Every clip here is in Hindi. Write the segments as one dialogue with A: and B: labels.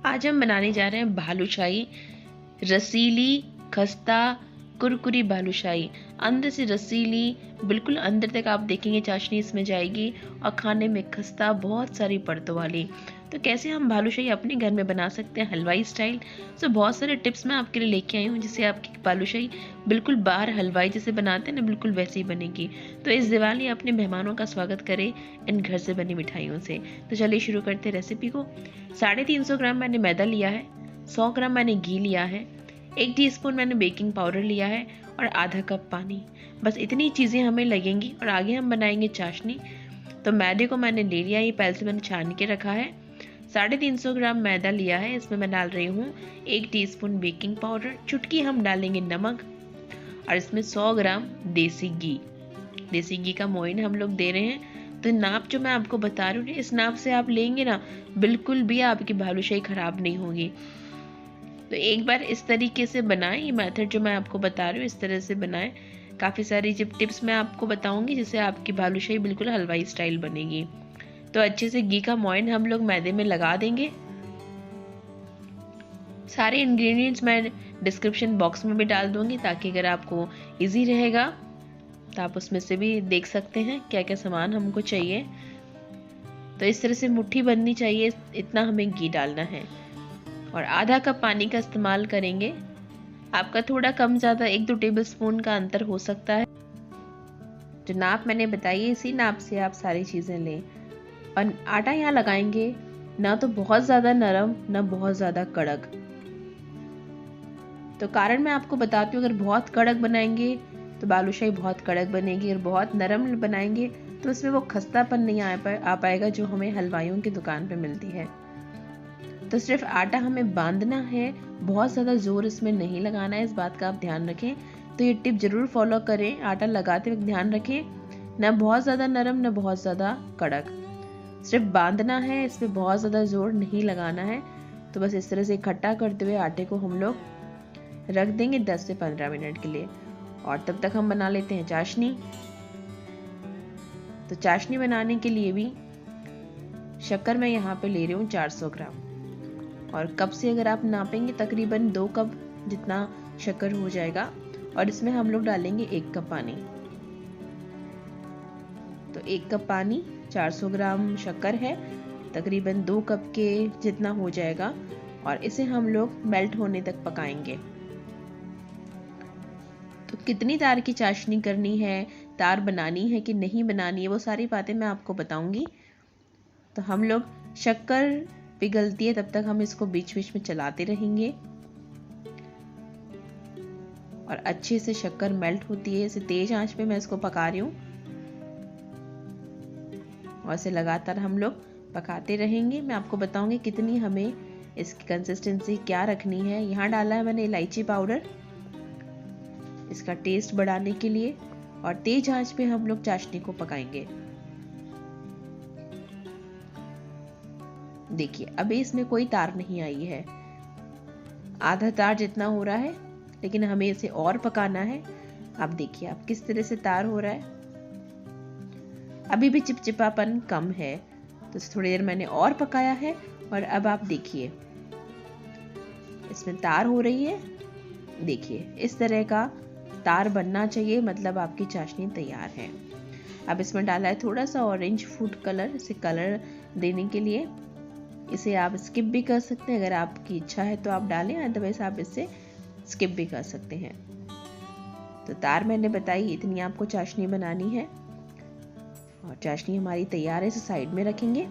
A: आज हम बनाने जा रहे हैं बालूशाही। रसीली, खस्ता, कुरकुरी बालूशाही। अंदर से रसीली, बिल्कुल अंदर तक आप देखेंगे चाशनी इसमें जाएगी और खाने में खस्ता, बहुत सारी परतों वाली। तो कैसे हम बालूशाही अपने घर में बना सकते हैं हलवाई स्टाइल। तो बहुत सारे टिप्स मैं आपके लिए लेके आई हूँ जिससे आपकी बालूशाही बिल्कुल बाहर हलवाई जैसे बनाते हैं ना, बिल्कुल वैसे ही बनेगी। तो इस दिवाली अपने मेहमानों का स्वागत करें इन घर से बनी मिठाइयों से। तो चलिए शुरू करते हैं रेसिपी को। 350 ग्राम मैंने मैदा लिया है, 100 ग्राम मैंने घी लिया है, 1 टीस्पून मैंने बेकिंग पाउडर लिया है और आधा कप पानी। बस इतनी चीज़ें हमें लगेंगी और आगे हम बनाएंगे चाशनी। तो मैदे को मैंने ले लिया, ये पहले से मैंने छान के रखा है। 350 ग्राम मैदा लिया है, इसमें मैं डाल रही हूँ 1 टीस्पून बेकिंग पाउडर, चुटकी हम डालेंगे नमक और इसमें 100 ग्राम देसी घी। देसी घी का मोइन हम लोग दे रहे हैं। तो नाप जो मैं आपको बता रही हूँ, इस नाप से आप लेंगे ना, बिल्कुल भी आपकी बालूशाही खराब नहीं होगी। तो एक बार इस तरीके से बनाएं, ये मेथड जो मैं आपको बता रही हूँ इस तरह से बनाएं। काफ़ी सारी टिप्स मैं आपको बताऊंगी जिससे आपकी बालूशाही बिल्कुल हलवाई स्टाइल बनेगी। तो अच्छे से घी का मोइन हम लोग मैदे में लगा देंगे। सारे इंग्रेडिएंट्स मैं डिस्क्रिप्शन बॉक्स में भी डाल दूंगी ताकि अगर आपको इजी रहेगा तो आप उसमें से भी देख सकते हैं क्या क्या सामान हमको चाहिए। तो इस तरह से मुट्ठी बननी चाहिए, इतना हमें घी डालना है और आधा कप पानी का इस्तेमाल करेंगे। आपका थोड़ा कम ज़्यादा 1-2 टेबल स्पून का अंतर हो सकता है। जो नाप मैंने बताई है इसी नाप से आप सारी चीज़ें लें। और आटा यहाँ लगाएंगे ना तो बहुत ज़्यादा नरम ना बहुत ज़्यादा कड़क। तो कारण मैं आपको बताती हूँ, अगर बहुत कड़क बनाएंगे तो बालूशाही बहुत कड़क बनेगी और बहुत नरम बनाएंगे तो उसमें वो खस्तापन नहीं आ पाएगा जो हमें हलवाइयों की दुकान पे मिलती है। तो सिर्फ आटा हमें बांधना है, बहुत ज़्यादा जोर इसमें नहीं लगाना है, इस बात का आप ध्यान रखें। तो ये टिप जरूर फॉलो करें, आटा लगाते वक्त ध्यान रखें, ना बहुत ज़्यादा नरम ना बहुत ज़्यादा कड़क, सिर्फ बांधना है, इसमें बहुत ज़्यादा जोर नहीं लगाना है। तो बस इस तरह से इकट्ठा करते हुए आटे को हम लोग रख देंगे 10 से 15 मिनट के लिए। और तब तक हम बना लेते हैं चाशनी। तो चाशनी बनाने के लिए भी शक्कर मैं यहाँ पे ले रही हूँ 400 ग्राम और कप से अगर आप नापेंगे तकरीबन 2 कप जितना शक्कर हो जाएगा। और इसमें हम लोग डालेंगे 1 कप पानी। तो 1 कप पानी, 400 ग्राम शक्कर है, तकरीबन 2 कप के जितना हो जाएगा और इसे हम लोग मेल्ट होने तक पकाएंगे। तो कितनी तार की चाशनी करनी है, तार बनानी है कि नहीं बनानी है, वो सारी बातें मैं आपको बताऊंगी। तो हम लोग शक्कर पिघलती है तब तक हम इसको बीच बीच में चलाते रहेंगे और अच्छे से शक्कर मेल्ट होती है। इसे तेज आंच पे मैं इसको पका रही हूँ और इसे लगातार हम लोग पकाते रहेंगे। मैं आपको बताऊंगी कितनी हमें इसकी कंसिस्टेंसी क्या रखनी है। यहाँ डाला है मैंने इलायची पाउडर इसका टेस्ट बढ़ाने के लिए और तेज आंच पे हम लोग चाशनी को पकाएंगे। देखिए अभी इसमें कोई तार नहीं आई है, आधा तार जितना हो रहा है, लेकिन हमें इसे और पकाना है। आप देखिए आप किस तरह से तार हो रहा है, अभी भी चिपचिपापन कम है। तो थोड़ी देर मैंने और पकाया है और अब आप देखिए इसमें तार हो रही है। देखिए इस तरह का तार बनना चाहिए, मतलब आपकी चाशनी तैयार है। अब इसमें डाला है थोड़ा सा ऑरेंज फूड कलर, इसे कलर देने के लिए। इसे आप स्किप भी कर सकते हैं, अगर आपकी इच्छा है तो आप डालें, अदरवाइज आप इसे स्किप भी कर सकते हैं। तो तार मैंने बताई इतनी आपको चाशनी बनानी है और चाशनी हमारी तैयार है, इसे साइड में रखेंगे।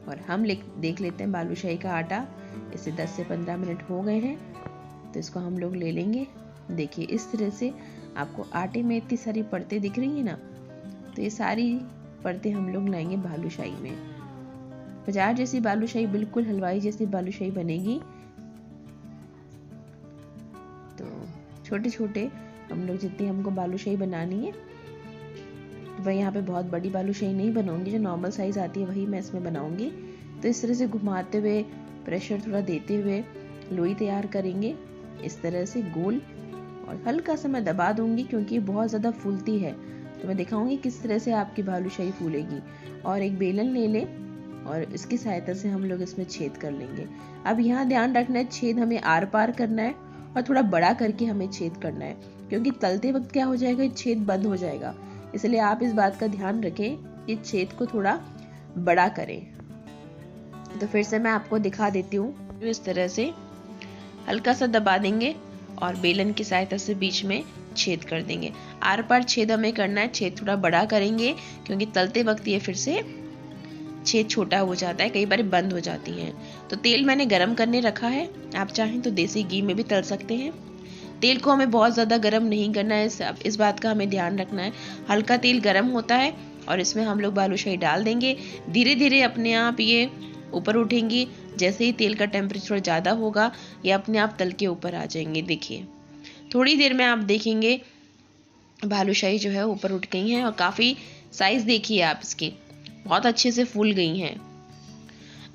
A: और हम देख लेते हैं बालूशाही का आटा, इसे 10 से 15 मिनट हो गए हैं तो इसको हम लोग ले लेंगे। देखिए इस तरह से आपको आटे में इतनी सारी परतें दिख रही हैं ना, तो ये सारी परतें हम लोग लाएंगे बालूशाही में। बाजार जैसी बालूशाही, बिल्कुल हलवाई जैसी बालूशाही बनेगी। तो छोटे छोटे हम लोग जितनी हमको बालूशाही बनानी है, तो मैं यहाँ पे बहुत बड़ी बालूशाही नहीं बनाऊंगी, जो नॉर्मल साइज आती है वही मैं इसमें बनाऊंगी। तो इस तरह से घुमाते हुए, प्रेशर थोड़ा देते हुए लोई तैयार करेंगे इस तरह से गोल। और हल्का सा मैं दबा दूंगी क्योंकि बहुत ज़्यादा फूलती है, तो मैं दिखाऊंगी किस तरह से आपकी बालूशाही फूलेगी। और एक बेलन ले लें और इसकी सहायता से हम लोग इसमें छेद कर लेंगे। अब यहाँ ध्यान रखना है, छेद हमें आर पार करना है और थोड़ा बड़ा करके हमें छेद करना है, क्योंकि तलते वक्त क्या हो जाएगा, छेद बंद हो जाएगा। इसलिए आप इस बात का ध्यान रखें कि छेद को थोड़ा बड़ा करें। तो फिर से मैं आपको दिखा देती हूँ। इस तरह से हल्का सा दबा देंगे और बेलन की सहायता से बीच में छेद कर देंगे। आर पार छेद हमें करना है, छेद थोड़ा बड़ा करेंगे क्योंकि तलते वक्त ये फिर से छेद छोटा हो जाता है, कई बार बंद हो जाती है। तो तेल मैंने गरम करने रखा है, आप चाहें तो देसी घी में भी तल सकते हैं। तेल को हमें बहुत ज़्यादा गरम नहीं करना है, इस बात का हमें ध्यान रखना है। हल्का तेल गरम होता है और इसमें हम लोग बालूशाही डाल देंगे। धीरे धीरे अपने आप ये ऊपर उठेंगी। जैसे ही तेल का टेम्परेचर ज़्यादा होगा ये अपने आप तल के ऊपर आ जाएंगे। देखिए थोड़ी देर में आप देखेंगे बालूशाही जो है ऊपर उठ गई हैं और काफ़ी साइज़ देखिए आप इसकी, बहुत अच्छे से फूल गई हैं।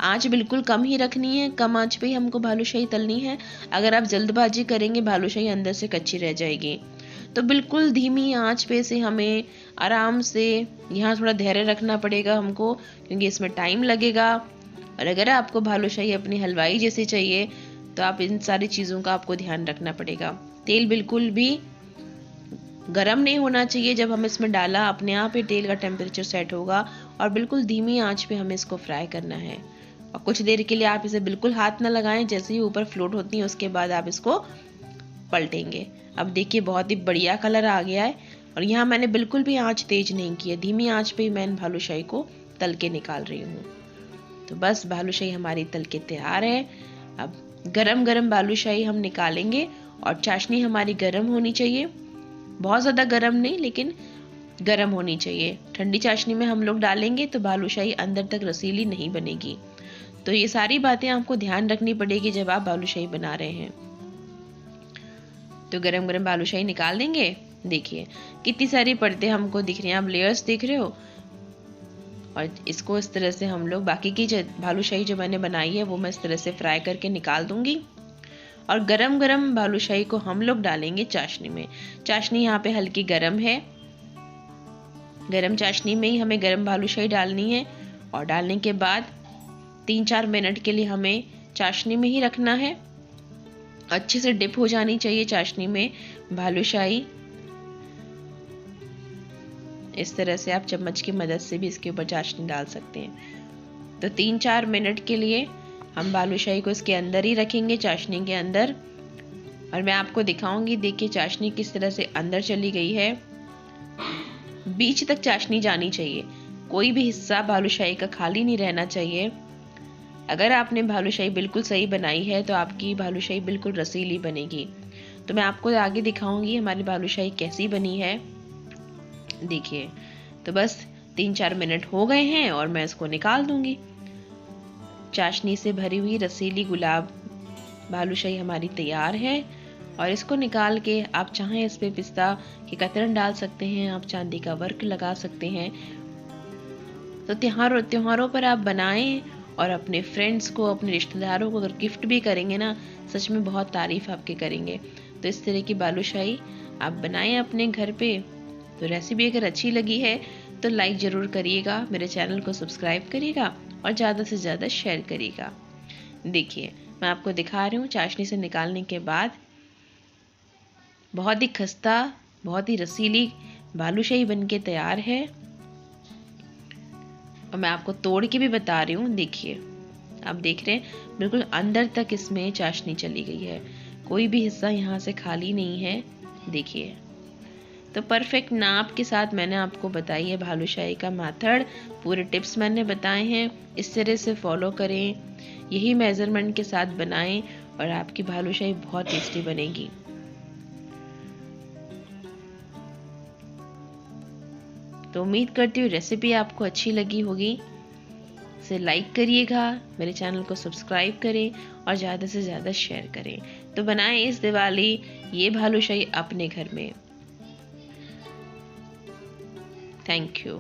A: आंच बिल्कुल कम ही रखनी है, कम आंच पे ही हमको बालूशाही तलनी है। अगर आप जल्दबाजी करेंगे बालूशाही अंदर से कच्ची रह जाएगी। तो बिल्कुल धीमी आंच पे से हमें आराम से यहाँ थोड़ा धैर्य रखना पड़ेगा हमको, क्योंकि इसमें टाइम लगेगा। और अगर आपको बालूशाही अपनी हलवाई जैसी चाहिए तो आप इन सारी चीज़ों का आपको ध्यान रखना पड़ेगा। तेल बिल्कुल भी गरम नहीं होना चाहिए। जब हम इसमें डाला अपने आप ही तेल का टेम्परेचर सेट होगा और बिल्कुल धीमी आंच पे हमें इसको फ्राई करना है। और कुछ देर के लिए आप इसे बिल्कुल हाथ ना लगाएं, जैसे ही ऊपर फ्लोट होती है उसके बाद आप इसको पलटेंगे। अब देखिए बहुत ही बढ़िया कलर आ गया है और यहाँ मैंने बिल्कुल भी आंच तेज नहीं की है, धीमी आंच पे ही मैं बालूशाही को तल के निकाल रही हूँ। तो बस बालूशाही हमारी तल के तैयार है। अब गरम गरम बालूशाही हम निकालेंगे और चाशनी हमारी गरम होनी चाहिए, बहुत ज़्यादा गरम नहीं लेकिन गरम होनी चाहिए। ठंडी चाशनी में हम लोग डालेंगे तो बालूशाही अंदर तक रसीली नहीं बनेगी। तो ये सारी बातें आपको ध्यान रखनी पड़ेगी जब आप बालूशाही बना रहे हैं। तो गरम गरम बालूशाही निकाल देंगे। देखिए कितनी सारी परतें हमको दिख रही हैं, आप लेयर्स देख रहे हो। और इसको इस तरह से हम लोग बाकी की बालूशाही जो मैंने बनाई है वो मैं इस तरह से फ्राई करके निकाल दूंगी। और गरम गरम बालूशाही को हम लोग डालेंगे चाशनी में। चाशनी यहाँ पे हल्की गरम है, गरम चाशनी में ही हमें गरम बालूशाही डालनी है। और डालने के बाद 3-4 मिनट के लिए हमें चाशनी में ही रखना है। अच्छे से डिप हो जानी चाहिए चाशनी में बालूशाही। इस तरह से आप चम्मच की मदद से भी इसके ऊपर चाशनी डाल सकते हैं। तो 3-4 मिनट के लिए हम बालूशाही को इसके अंदर ही रखेंगे, चाशनी के अंदर। और मैं आपको दिखाऊंगी, देखिए चाशनी किस तरह से अंदर चली गई है। बीच तक चाशनी जानी चाहिए, कोई भी हिस्सा बालूशाही का खाली नहीं रहना चाहिए। अगर आपने बालूशाही बिल्कुल सही बनाई है तो आपकी बालूशाही बिल्कुल रसीली बनेगी। तो मैं आपको आगे दिखाऊंगी हमारी बालूशाही कैसी बनी है। देखिए तो बस 3-4 मिनट हो गए हैं और मैं इसको निकाल दूंगी। चाशनी से भरी हुई रसीली गुलाब बालूशाही हमारी तैयार है। और इसको निकाल के आप चाहें इस पे पिस्ता की कतरन डाल सकते हैं, आप चांदी का वर्क लगा सकते हैं। तो त्योहारों पर आप बनाएं और अपने फ्रेंड्स को, अपने रिश्तेदारों को अगर गिफ्ट भी करेंगे ना, सच में बहुत तारीफ आपके करेंगे। तो इस तरह की बालूशाही आप बनाएं अपने घर पे। तो रेसिपी अगर अच्छी लगी है तो लाइक ज़रूर करिएगा, मेरे चैनल को सब्सक्राइब करिएगा और ज़्यादा से ज़्यादा शेयर करिएगा। देखिए मैं आपको दिखा रही हूँ चाशनी से निकालने के बाद बहुत ही खस्ता, बहुत ही रसीली बालूशाही बनके तैयार है। और मैं आपको तोड़ के भी बता रही हूँ। देखिए आप देख रहे हैं बिल्कुल अंदर तक इसमें चाशनी चली गई है, कोई भी हिस्सा यहाँ से खाली नहीं है। देखिए तो परफेक्ट नाप के साथ मैंने आपको बताई है बालूशाही का मेथड, पूरे टिप्स मैंने बताए हैं। इस तरह से फॉलो करें, यही मेजरमेंट के साथ बनाएं और आपकी बालूशाही बहुत टेस्टी बनेगी। तो उम्मीद करती हूँ रेसिपी आपको अच्छी लगी होगी। इसे लाइक करिएगा, मेरे चैनल को सब्सक्राइब करें और ज़्यादा से ज़्यादा शेयर करें। तो बनाएं इस दिवाली ये बालूशाही अपने घर में। Thank you.